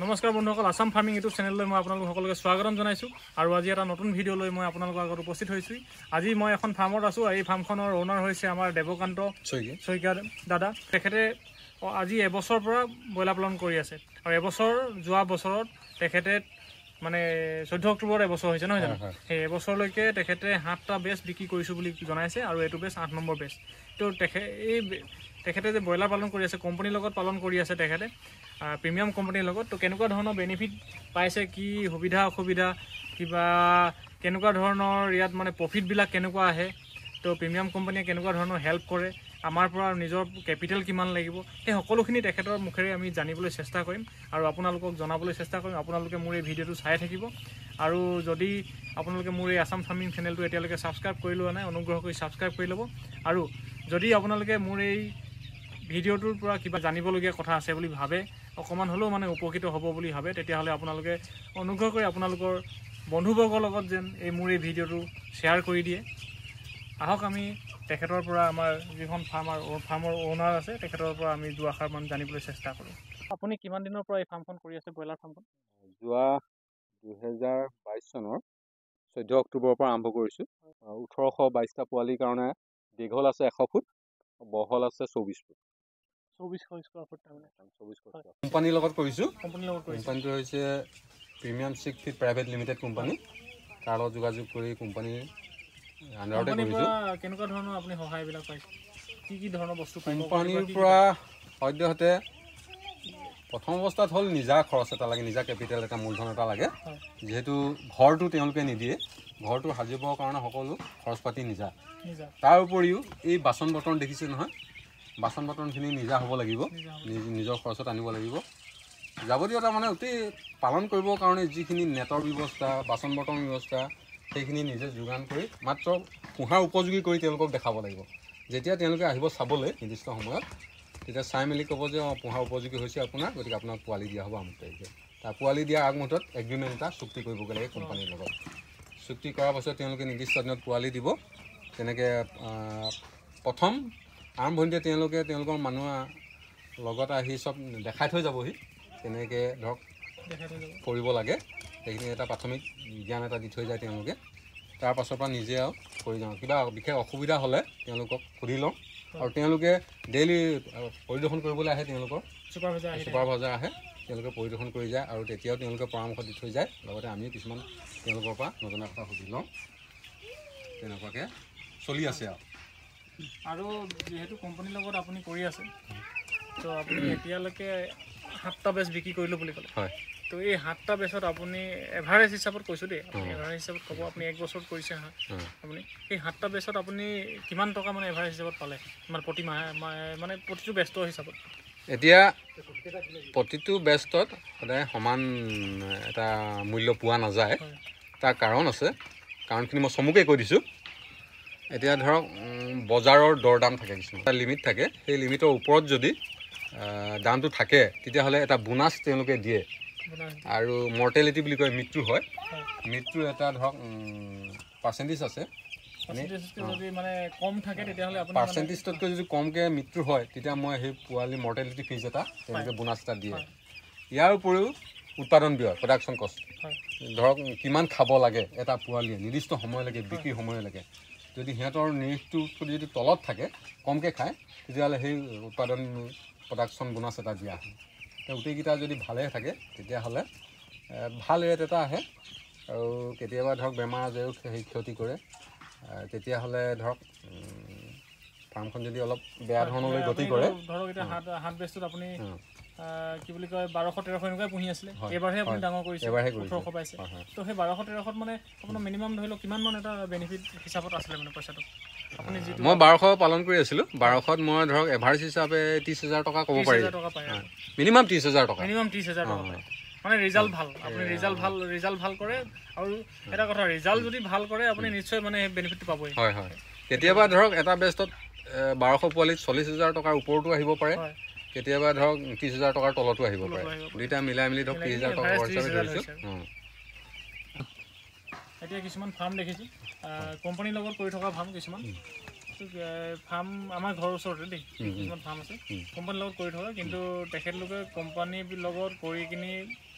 নমস্কাৰ বন্ধুসকল, Assam farming YouTube চেনেললৈ মই আপোনালোক সকলোকে স্বাগতম জনাইছোঁ আৰু আজি এটা নতুন ভিডিঅ' লৈ মই আপোনালোকৰ আগত উপস্থিত হৈছোঁ। আজি মই এখন ফাৰ্মত আছোঁ। এই ফাৰ্মখনৰ অ'নাৰ হৈছে আমাৰ দেৱকান্ত শইকীয়া দাদা। তেখেতে আজি এবছৰৰ পৰা ব্ৰইলাৰ পালন কৰি আছে আৰু যোৱা বছৰত তেখেতে মানে 14 অক্টোবৰত এবছৰ হৈছে নহয় জানো? সেই এবছৰলৈকে তেখেতে 7টা বেচ বিক্ৰী কৰিছোঁ বুলি জনাইছে আৰু এইটো বেচ 8 নম্বৰ বেচ। তো তেখেতে যে ব্ৰইলাৰ পালন কৰি আছে, কোম্পানীৰ লগত পালন কৰি আছে তেখেতে, প্ৰিমিয়াম কোম্পানীৰ লগত। তো কেনেকুৱা ধৰণৰ বেনিফিট পাইছে, কি সুবিধা অসুবিধা, কিবা কেনেকুৱা ধৰণৰ ইয়াত মানে প্ৰফিটবিলাক কেনেকুৱা আহে, তো প্ৰিমিয়াম কোম্পানীয়ে কেনেকুৱা ধৰণৰ হেল্প কৰে, আমাৰ পৰা নিজৰ কেপিটেল কিমান লাগিব, সেই সকলোখিনি তেখেতৰ মুখেৰে আমি জানিবলৈ চেষ্টা কৰিম আৰু আপোনালোকক জনাবলৈ চেষ্টা কৰিম। আপোনালোকে মোৰ এই ভিডিঅ'টো চাই থাকিব আৰু যদি আপোনালোকে মোৰ এই আসাম ফাৰ্মিং চেনেলটো এতিয়ালৈকে ছাবস্ক্ৰাইব কৰি লোৱা নাই, অনুগ্ৰহ কৰি ছাবস্ক্ৰাইব কৰি ল'ব। আৰু যদি আপোনালোকে মোৰ এই ভিডিঅ'টোৰ পৰা কিবা জানিবলগীয়া কথা আছে বুলি ভাবে, অকণমান হ'লেও মানে উপকৃত হ'ব বুলি ভাবে, তেতিয়াহ'লে আপোনালোকে অনুগ্ৰহ কৰি আপোনালোকৰ বন্ধুবৰ্গৰ লগত যেন মোৰ এই ভিডিঅ'টো শ্বেয়াৰ কৰি দিয়ে। আহক আমি তেখেতৰ পৰা, আমাৰ যিখন ফাৰ্মৰ অ'নাৰ আছে তেখেতৰ পৰা আমি দুআষাৰমান জানিবলৈ চেষ্টা কৰোঁ। আপুনি কিমান দিনৰ পৰা এই ফাৰ্মখন কৰি আছে, ব্ৰইলাৰ ফাৰ্মখন? যোৱা 2022 চনৰ 14 অক্টোবৰৰ পৰা আৰম্ভ কৰিছোঁ। 1822টা পোৱালিৰ কাৰণে দীঘল আছে 100 ফুট, বহল আছে 24 ফুট। 2400 স্কোৱাৰ ফুট তাৰমানে 24 ফুট। কোম্পানীৰ লগত কৰিছোঁ। কোম্পানীটো হৈছে প্ৰিমিয়াম চিক ফিট প্ৰাইভেট লিমিটেড কোম্পানী। তাৰ লগত যোগাযোগ কৰি কোম্পানীৰ আণ্ডাৰতে কৰিছোঁ। কেনেকুৱা ধৰণৰ আপুনি সহায়বিলাক পাইছে, কি ধৰণৰ বস্তু কোম্পানীৰ পৰা? সদ্যহতে প্ৰথম অৱস্থাত হ'ল নিজা খৰচ এটা লাগে, নিজা কেপিটেল এটা, মূলধন এটা লাগে। যিহেতু ঘৰটো তেওঁলোকে নিদিয়ে, ঘৰটো সাজিবৰ কাৰণে সকলো খৰচ পাতি নিজা। তাৰ উপৰিও এই বাচন বৰ্তন দেখিছে নহয়, বাচন বৰ্তনখিনি নিজা হ'ব লাগিব, নিজৰ খৰচত আনিব লাগিব। যাৱতীয় তাৰমানে অতি পালন কৰিবৰ কাৰণে যিখিনি নেটৰ ব্যৱস্থা, বাচন বৰ্তন ব্যৱস্থা, সেইখিনি নিজে যোগান কৰি মাত্ৰ পোহাৰ উপযোগী কৰি তেওঁলোকক দেখাব লাগিব। যেতিয়া তেওঁলোকে আহিব চাবলৈ নিৰ্দিষ্ট সময়ত, তেতিয়া চাই মেলি ক'ব যে পোহাৰ উপযোগী হৈছে আপোনাৰ, গতিকে আপোনাক পোৱালি দিয়া হ'ব আমুক তাৰিখে। তাৰ পোৱালি দিয়াৰ আগমুহূৰ্তত এগ্ৰিমেণ্ট এটা চুক্তি কৰিবগৈ লাগে কোম্পানীৰ লগত। চুক্তি কৰাৰ পাছত তেওঁলোকে নিৰ্দিষ্ট দিনত পোৱালি দিব। তেনেকৈ প্ৰথম আৰম্ভণিতে তেওঁলোকৰ মানুহ লগত আহি চব দেখাই থৈ যাবহি, কেনেকৈ ধৰক কৰিব লাগে, সেইখিনি এটা প্ৰাথমিক জ্ঞান এটা দি থৈ যায় তেওঁলোকে। তাৰ পাছৰ পৰা নিজে আৰু কৰি যাওঁ। কিবা বিশেষ অসুবিধা হ'লে তেওঁলোকক সুধি লওঁ আৰু তেওঁলোকে ডেইলি পৰিদৰ্শন কৰিবলৈ আহে। তেওঁলোকৰ ছুপাৰভাইজাৰ আহে, তেওঁলোকে পৰিদৰ্শন কৰি যায় আৰু তেতিয়াও তেওঁলোকে পৰামৰ্শ দি থৈ যায়। লগতে আমিও কিছুমান তেওঁলোকৰ পৰা নজনা কথা সুধি লওঁ। তেনেকুৱাকৈ চলি আছে আৰু যিহেতু কোম্পানীৰ লগত আপুনি কৰি আছে, তো আপুনি এতিয়ালৈকে 7টা বেচ বিক্ৰী কৰিলোঁ বুলি ক'লে। হয়। তো এই 7টা বেচত আপুনি এভাৰেজ হিচাপত কৈছোঁ দেই, আপুনি এভাৰেজ হিচাপত ক'ব, আপুনি 1 বছৰত কৰিছে আপুনি এই 7টা বেচত আপুনি কিমান টকা মানে এভাৰেজ হিচাপত পালে, মানে প্ৰতি মাহে মানে প্ৰতিটো বেচৰ হিচাপত? এতিয়া প্ৰতিটো বেষ্টত সদায় সমান এটা মূল্য পোৱা নাযায়। তাৰ কাৰণ আছে, কাৰণখিনি মই চমুকৈ কৈ দিছোঁ। এতিয়া ধৰক বজাৰৰ দৰ দাম থাকে, কিছুমান এটা লিমিট থাকে। সেই লিমিটৰ ওপৰত যদি দামটো থাকে, তেতিয়াহ'লে এটা বোনাছ তেওঁলোকে দিয়ে। আৰু মৰ্টেলিটি বুলি কয়, মৃত্যু হয়। মৃত্যুৰ এটা ধৰক পাৰ্চেণ্টেজ আছে। পাৰ্চেণ্টেজতকৈ যদি কমকৈ মৃত্যু হয়, তেতিয়া মই সেই পোৱালি মৰ্টেলিটি ফিজ এটা তেওঁলোকে বোনাছ এটা দিয়ে। ইয়াৰ উপৰিও উৎপাদন ব্যয়, প্ৰডাকশ্যন কষ্ট, ধৰক কিমান খাব লাগে এটা পোৱালীয়ে নিৰ্দিষ্ট সময়লৈকে, বিক্ৰী সময়লৈকে। যদি সিহঁতৰ নিৰিখটো যদি তলত থাকে, কমকৈ খায়, তেতিয়াহ'লে সেই উৎপাদন প্ৰডাকশ্যন বোনাছ এটা দিয়া হয়। গোটেইকেইটা যদি ভালে থাকে, তেতিয়াহ'লে ভাল ৰেট এটা আহে। আৰু কেতিয়াবা ধৰক বেমাৰ আজাৰেও সেই ক্ষতি কৰে, তেতিয়াহ'লে ধৰক ফাৰ্মখন যদি অলপ বেয়া ধৰণলৈ গতি কৰে। ধৰক এতিয়া 7 বেচটোত আপুনি কি বুলি কয় 1200-1300 এনেকুৱাই পুহি আছিলে, এবাৰহে আপুনি ডাঙৰ কৰিছে, 1800 পাইছে। তো সেই 1200-1300 মানে আপোনাৰ মিনিমাম ধৰি লওক কিমান মান এটা বেনিফিট হিচাপত আছিলে মানে পইচাটো? আপুনি যিটো মই 1200 পালন কৰি আছিলোঁ, 1200ত মই ধৰক এভাৰেজ হিচাপে 30,000 টকা ক'ব পাৰি। মিনিমাম 30,000 টকা। মিনিমাম 30,000 টকা পায় মানে ৰিজাল্ট ভাল। আপুনি ৰিজাল্ট ভাল কৰে। আৰু এটা কথা, ৰিজাল্ট যদি ভাল কৰে আপুনি নিশ্চয় মানে বেনিফিটটো পাবই। হয় হয়। কেতিয়াবা ধৰক এটা বেষ্টত 1200 পোৱালিত 40,000 টকাৰ ওপৰতো আহিব পাৰে, কেতিয়াবা ধৰক 30,000 টকাৰ তলতো আহিব পাৰে। দুইটা মিলাই মিলি ধৰক 30,000 টকা হিচাপে ধৰিছোঁ। এতিয়া কিছুমান ফাৰ্ম দেখিছোঁ, কোম্পানীৰ লগত কৰি থকা ফাৰ্ম কিছুমান। ফাৰ্ম আমাৰ ঘৰৰ ওচৰতে দেই, কিছুমান ফাৰ্ম আছে কোম্পানীৰ লগত কৰি থকা, কিন্তু তেখেতলোকে কোম্পানীৰ লগত কৰি কিনি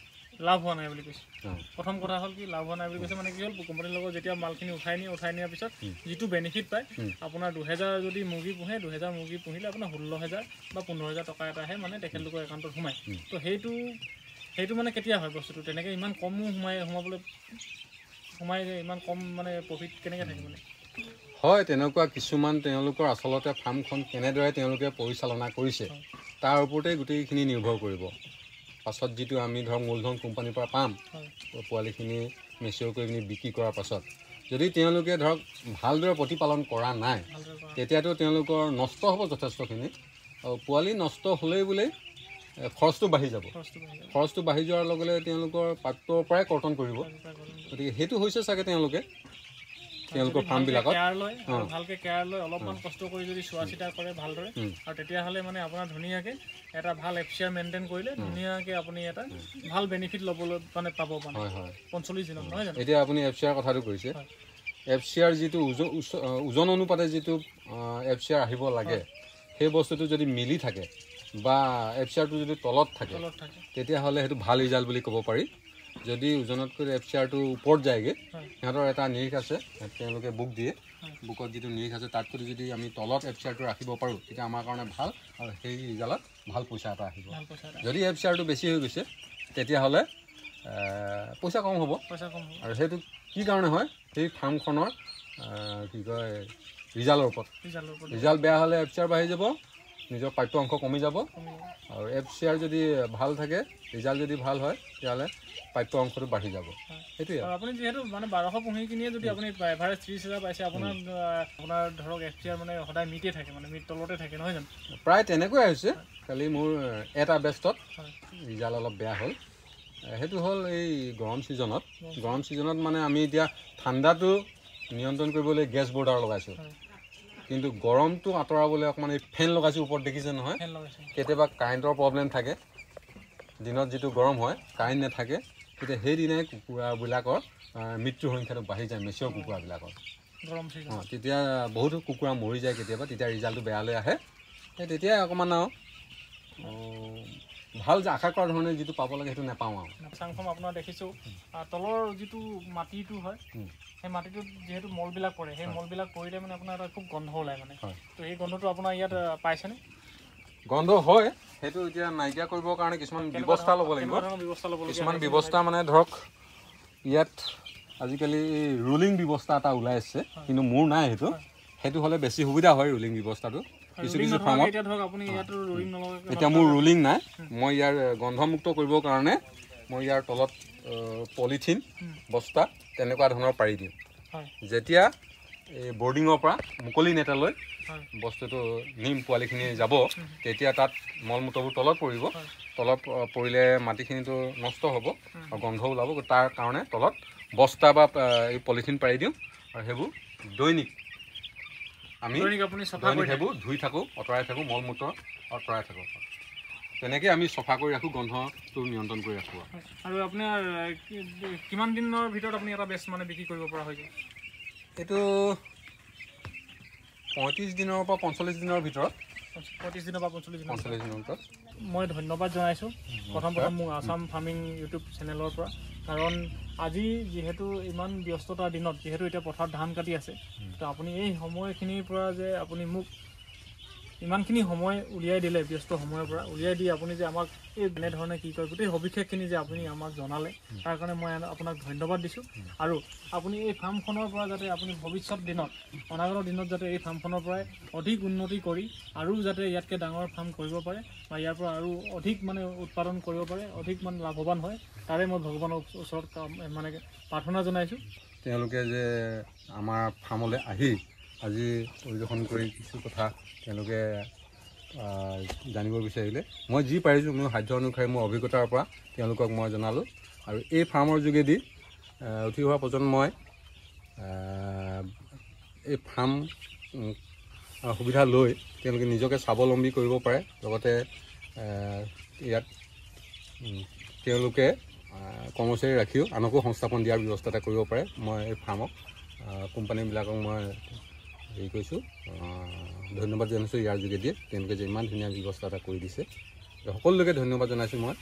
লাভ হোৱা নাই বুলি কৈছে প্ৰথম কথা হ'ল কি লাভ হোৱা নাই বুলি কৈছে মানে কি হ'ল কোম্পানীৰ লগত যেতিয়া মালখিনি উঠাই নিয়াৰ পিছত যিটো বেনিফিট পায় আপোনাৰ 2000 যদি মুৰ্গী পোহে 2000 মুৰ্গী পুহিলে আপোনাৰ 16000 বা 15000 টকা এটা আহে মানে তেখেতলোকৰ একাউণ্টত সোমায় তো সেইটো মানে কেতিয়া হয় বস্তুটো তেনেকৈ ইমান কমো সোমাই ইমান কম মানে প্ৰফিট কেনেকৈ থাকে মানে হয় তেনেকুৱা কিছুমান তেওঁলোকৰ আচলতে ফাৰ্মখন কেনেদৰে তেওঁলোকে পৰিচালনা কৰিছে তাৰ ওপৰতে গোটেইখিনি নিৰ্ভৰ কৰিব পাছত যিটো আমি ধৰক মূলধন কোম্পানীৰ পৰা পাম পোৱালিখিনি মেচিয়ৰ কৰি পিনি বিক্ৰী কৰাৰ পাছত যদি তেওঁলোকে ধৰক ভালদৰে প্ৰতিপালন কৰা নাই তেতিয়াতো তেওঁলোকৰ নষ্ট হ'ব যথেষ্টখিনি আৰু পোৱালি নষ্ট হ'লেই বোলে খৰচটো বাঢ়ি যাব খৰচটো বাঢ়ি যোৱাৰ লগে লগে তেওঁলোকৰ প্ৰাপ্যৰ পৰাই কৰ্তন কৰিব গতিকে সেইটো হৈছে চাগে তেওঁলোকৰ ফাৰ্মবিলাকত ভালকৈ কেয়াৰ লৈ অলপমান কষ্ট কৰি যদি চোৱা চিতা কৰে ভালদৰে আৰু তেতিয়াহ'লে মানে আপোনাৰ ধুনীয়াকৈ এটা ভাল FCR মেইনটেইন কৰিলে ধুনীয়াকৈ আপুনি এটা ভাল বেনিফিট ল'বলৈ মানে পাব মানে 45 দিনত নহয় জানো এতিয়া আপুনি FCR কথাটো কৈছে FCR যিটো ওজন অনুপাতে যিটো FCR আহিব লাগে সেই বস্তুটো যদি মিলি থাকে বা FCRটো যদি তলত থাকে তেতিয়াহ'লে সেইটো ভাল ৰিজাল্ট বুলি ক'ব পাৰি যদি ওজনতকৈ FCRটো ওপৰত যায়গৈ সিহঁতৰ এটা নিৰিখ আছে তেওঁলোকে বুক দিয়ে বুকত যিটো নিৰিখ আছে তাতকৈ যদি আমি তলত FCRটো ৰাখিব পাৰোঁ তেতিয়া আমাৰ কাৰণে ভাল আৰু সেই ৰিজাল্টত ভাল পইচা এটা আহিব যদি FCRটো বেছি হৈ গৈছে তেতিয়াহ'লে পইচা কম হ'ব আৰু সেইটো কি কাৰণে হয় সেই ফাৰ্মখনৰ কি কয় ৰিজাল্টৰ ওপৰত ৰিজাল্ট বেয়া হ'লে FCR বাঢ়ি যাব নিজৰ প্ৰাপ্য অংশ কমি যাব আৰু FCR যদি ভাল থাকে ৰিজাল্ট যদি ভাল হয় তেতিয়াহ'লে প্ৰাপ্য অংশটো বাঢ়ি যাব সেইটোৱে আপুনি যিহেতু মানে 1200 পুহি কিনিয়ে যদি আপুনি এভাৰেজ 30000 পাইছে আপোনাৰ ধৰক FCR মানে সদায় মিটেই থাকে মানে মিট তলতে থাকে নহয় জানো প্ৰায় তেনেকুৱাই হৈছে খালি মোৰ এটা বেষ্টত ৰিজাল্ট অলপ বেয়া হ'ল সেইটো হ'ল এই গৰম ছিজনত মানে আমি এতিয়া ঠাণ্ডাটো নিয়ন্ত্ৰণ কৰিবলৈ গেছ বৰ্ডাৰ লগাইছোঁ কিন্তু গৰমটো আঁতৰাবলৈ অকণমান এই ফেন লগাইছোঁ ওপৰত দেখিছে নহয় কেতিয়াবা কাৰেণ্টৰ প্ৰব্লেম থাকে দিনত যিটো গৰম হয় কাৰেণ্ট নাথাকে তেতিয়া সেইদিনাই কুকুৰাবিলাকৰ মৃত্যুৰ সংখ্যাটো বাঢ়ি যায় মেচিয়ৰ কুকুৰাবিলাকৰ তেতিয়া বহুতো কুকুৰা মৰি যায় কেতিয়াবা তেতিয়া ৰিজাল্টটো বেয়ালৈ আহে সেই তেতিয়াই অকণমান আৰু ভাল যে আশা কৰা ধৰণে যিটো পাব লাগে সেইটো নাপাওঁ আৰু চাংখন আপোনাৰ দেখিছোঁ তলৰ যিটো মাটিটো হয় সেই মাটিটোত যিহেতু মলবিলাক পৰে সেই মলবিলাক পৰিলে মানে আপোনাৰ এটা খুব গোন্ধ ওলায় মানে তো এই গোন্ধটো আপোনাৰ ইয়াত পাইছেনে গন্ধ হয় সেইটো এতিয়া নাইকিয়া কৰিবৰ কাৰণে কিছুমান ব্যৱস্থা ল'ব লাগিব কিছুমান ব্যৱস্থা মানে ধৰক ইয়াত আজিকালি ৰুলিং ব্যৱস্থা এটা ওলাই আছে কিন্তু মোৰ নাই সেইটো হ'লে বেছি সুবিধা হয় ৰুলিং ব্যৱস্থাটো কিছু ফাৰ্মত এতিয়া মোৰ ৰুলিং নাই মই ইয়াৰ গন্ধমুক্ত কৰিবৰ কাৰণে মই ইয়াৰ তলত পলিথিন বস্তা তেনেকুৱা ধৰণৰ পাৰি দিওঁ যেতিয়া এই বৰ্ডিঙৰ পৰা মুকলি নেটালৈ বস্তুটো নিম পোৱালিখিনি যাব তেতিয়া তাত মল মূত্ৰবোৰ তলত পৰিব তলত পৰিলে মাটিখিনিতো নষ্ট হ'ব আৰু গন্ধ ওলাব তাৰ কাৰণে তলত বস্তা বা এই পলিথিন পাৰি দিওঁ আৰু সেইবোৰ দৈনিক আমি সেইবোৰ ধুই থাকোঁ আঁতৰাই থাকোঁ মল মূত্ৰ আঁতৰাই থাকোঁ তেনেকৈ আমি চফা কৰি ৰাখোঁ গন্ধটো নিয়ন্ত্ৰণ কৰি ৰাখোঁ আৰু আপোনাৰ কিমান দিনৰ ভিতৰত আপুনি এটা বেষ্ট মানে বিক্ৰী কৰিব পৰা হৈ যায় এইটো 35 দিনৰ পৰা 45 দিনৰ ভিতৰত 35 দিনৰ পৰা 45 দিনৰ ভিতৰত মই ধন্যবাদ জনাইছোঁ প্ৰথম মোৰ আসাম ফাৰ্মিং ইউটিউব চেনেলৰ পৰা কাৰণ আজি যিহেতু ইমান ব্যস্ততাৰ দিনত যিহেতু এতিয়া পথাৰত ধান কাটি আছে তো আপুনি এই সময়খিনিৰ পৰা যে আপুনি মোক ইমানখিনি সময় উলিয়াই দিলে ব্যস্ত সময়ৰ পৰা উলিয়াই দি আপুনি যে আমাক এই এনেধৰণে কি কয় গোটেই সবিশেষখিনি যে আপুনি আমাক জনালে তাৰ কাৰণে মই আপোনাক ধন্যবাদ দিছোঁ আৰু আপুনি এই ফাৰ্মখনৰ পৰা যাতে আপুনি ভৱিষ্যত দিনত অনাগত দিনত যাতে এই ফাৰ্মখনৰ পৰাই অধিক উন্নতি কৰি আৰু যাতে ইয়াতকৈ ডাঙৰ ফাৰ্ম কৰিব পাৰে বা ইয়াৰ পৰা আৰু অধিক মানে উৎপাদন কৰিব পাৰে অধিক মানে লাভৱান হয় তাৰে মই ভগৱানৰ ওচৰত মানে প্ৰাৰ্থনা জনাইছোঁ তেওঁলোকে যে আমাৰ ফাৰ্মলৈ আহি আজি পৰিদৰ্শন কৰি কিছু কথা তেওঁলোকে জানিব বিচাৰিলে মই যি পাৰিছোঁ মোৰ সাধ্য অনুসাৰে মোৰ অভিজ্ঞতাৰ পৰা তেওঁলোকক মই জনালোঁ আৰু এই ফাৰ্মৰ যোগেদি উঠি অহা প্ৰজন্মই এই ফাৰ্ম সুবিধা লৈ তেওঁলোকে নিজকে স্বাৱলম্বী কৰিব পাৰে লগতে ইয়াত তেওঁলোকে কৰ্মচাৰী ৰাখিও আনকো সংস্থাপন দিয়াৰ ব্যৱস্থা এটা কৰিব পাৰে মই এই ফাৰ্মক কোম্পানীবিলাকক মই হেৰি কৰিছোঁ ধন্যবাদ জনাইছোঁ ইয়াৰ যোগেদিয়ে তেওঁলোকে যে ইমান ধুনীয়া ব্যৱস্থা এটা কৰি দিছে সকলোকে ধন্যবাদ জনাইছোঁ মই